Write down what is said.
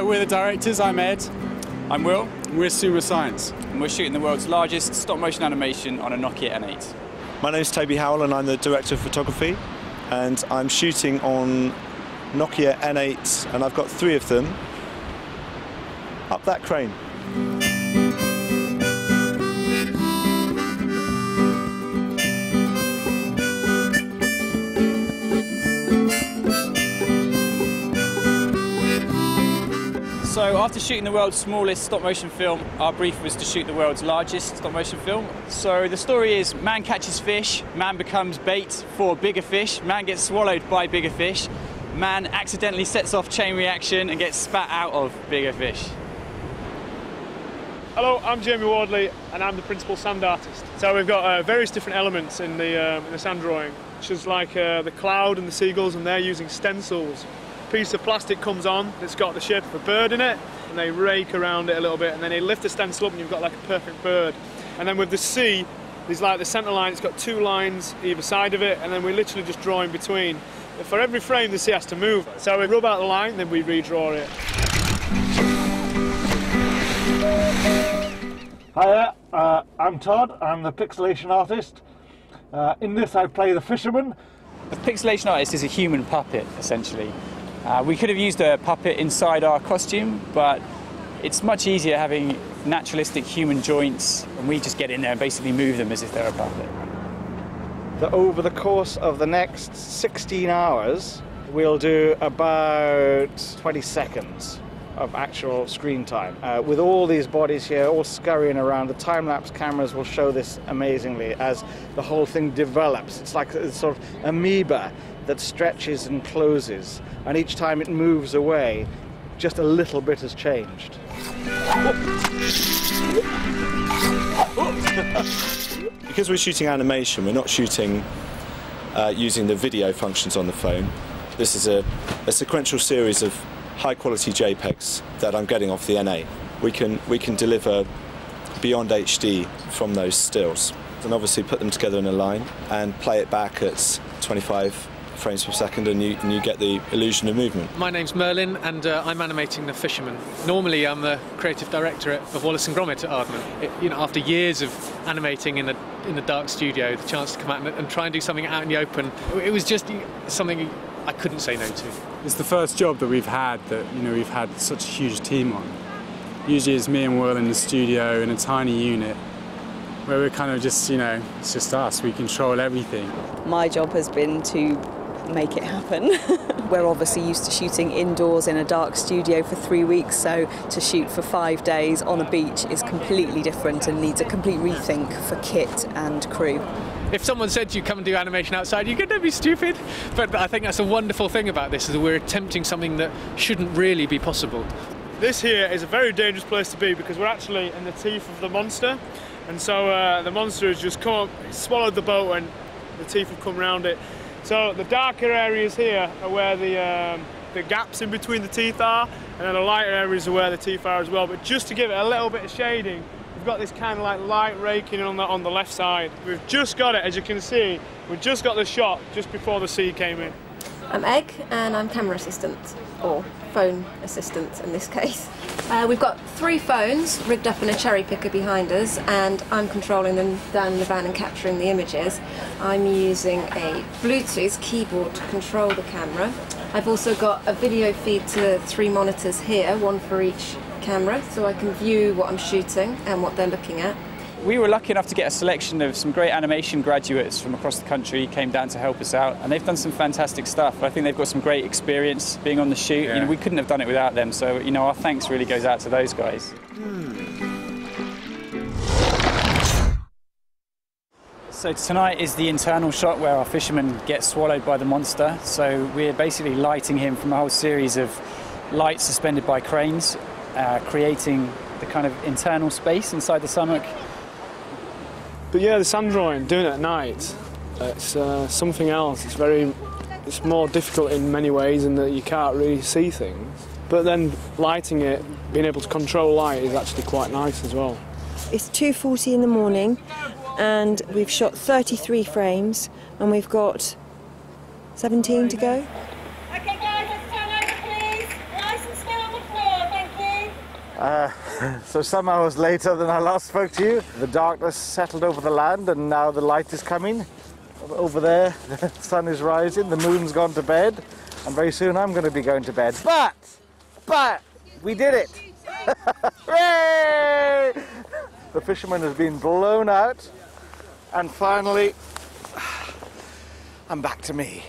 we're the directors. I'm Ed. I'm Will. We're Sumo Science. And we're shooting the world's largest stop-motion animation on a Nokia N8. My name's Toby Howell and I'm the Director of Photography. And I'm shooting on Nokia N8 and I've got 3 of them up that crane. So after shooting the world's smallest stop-motion film, our brief was to shoot the world's largest stop-motion film. So the story is man catches fish, man becomes bait for bigger fish, man gets swallowed by bigger fish, man accidentally sets off chain reaction and gets spat out of bigger fish. Hello, I'm Jamie Wardley and I'm the principal sand artist. So we've got various different elements in the sand drawing, which is like the cloud and the seagulls, and they're using stencils. A piece of plastic comes on that's got the shape of a bird in it, and they rake around it a little bit, and then they lift the stencil up and you've got like a perfect bird. And then with the sea, there's like the centre line, it's got 2 lines either side of it, and then we literally just draw in between. But for every frame the sea has to move, so we rub out the line, then we redraw it. Hiya, I'm Todd, I'm the pixelation artist. In this I play the fisherman. The pixelation artist is a human puppet, essentially. We could have used a puppet inside our costume, but it's much easier having naturalistic human joints, and we just get in there and basically move them as if they're a puppet. That over the course of the next 16 hours, we'll do about 20 seconds of actual screen time. With all these bodies here all scurrying around, the time-lapse cameras will show this amazingly as the whole thing develops. It's like a sort of amoeba that stretches and closes, and each time it moves away, just a little bit has changed. Because we're shooting animation, we're not shooting using the video functions on the phone. This is a sequential series of high-quality JPEGs that I'm getting off the N8. We can deliver beyond HD from those stills, and obviously put them together in a line and play it back at 25 frames per second, and you get the illusion of movement. My name's Merlin and I'm animating the fisherman. Normally I'm the creative director of Wallace and Gromit at Aardman. After years of animating in a dark studio, the chance to come out and try and do something out in the open, it was just something I couldn't say no to. It's the first job that we've had that we've had such a huge team on. Usually it's me and Will in the studio in a tiny unit where we're kind of just, it's just us. We control everything. My job has been to make it happen. We're obviously used to shooting indoors in a dark studio for 3 weeks, so to shoot for 5 days on a beach is completely different and needs a complete rethink for kit and crew. If someone said to you, come and do animation outside, you're going to be stupid. But I think that's a wonderful thing about this, is that we're attempting something that shouldn't really be possible. This here is a very dangerous place to be because we're actually in the teeth of the monster. And so the monster has just come up, swallowed the boat, and the teeth have come around it. So the darker areas here are where the gaps in between the teeth are, and then the lighter areas are where the teeth are as well. But just to give it a little bit of shading, we've got this kind of like light raking on the left side. We've just got it, as you can see, we've just got the shot just before the sea came in. I'm Egg and I'm camera assistant, or phone assistant in this case. We've got 3 phones rigged up in a cherry picker behind us, and I'm controlling them down in the van and capturing the images. I'm using a Bluetooth keyboard to control the camera. I've also got a video feed to 3 monitors here, 1 for each camera, so I can view what I'm shooting and what they're looking at. We were lucky enough to get a selection of some great animation graduates from across the country, came down to help us out, and they've done some fantastic stuff. I think they've got some great experience being on the shoot. Yeah. We couldn't have done it without them, so our thanks really goes out to those guys. So tonight is the internal shot where our fisherman gets swallowed by the monster. So we're basically lighting him from a whole series of lights suspended by cranes, creating the kind of internal space inside the stomach. But yeah, the sand drawing, doing it at night, it's something else. It's more difficult in many ways in that you can't really see things. But then lighting it, being able to control light is actually quite nice as well. It's 2:40 in the morning and we've shot 33 frames and we've got 17 to go. Okay guys, let's turn over please. Nice and slow on the floor, thank So some hours later than I last spoke to you, the darkness settled over the land and now the light is coming. Over there, the sun is rising, the moon's gone to bed, and very soon I'm going to be going to bed. But, we did it! Hooray! The fisherman has been blown out, and finally, I'm back to me.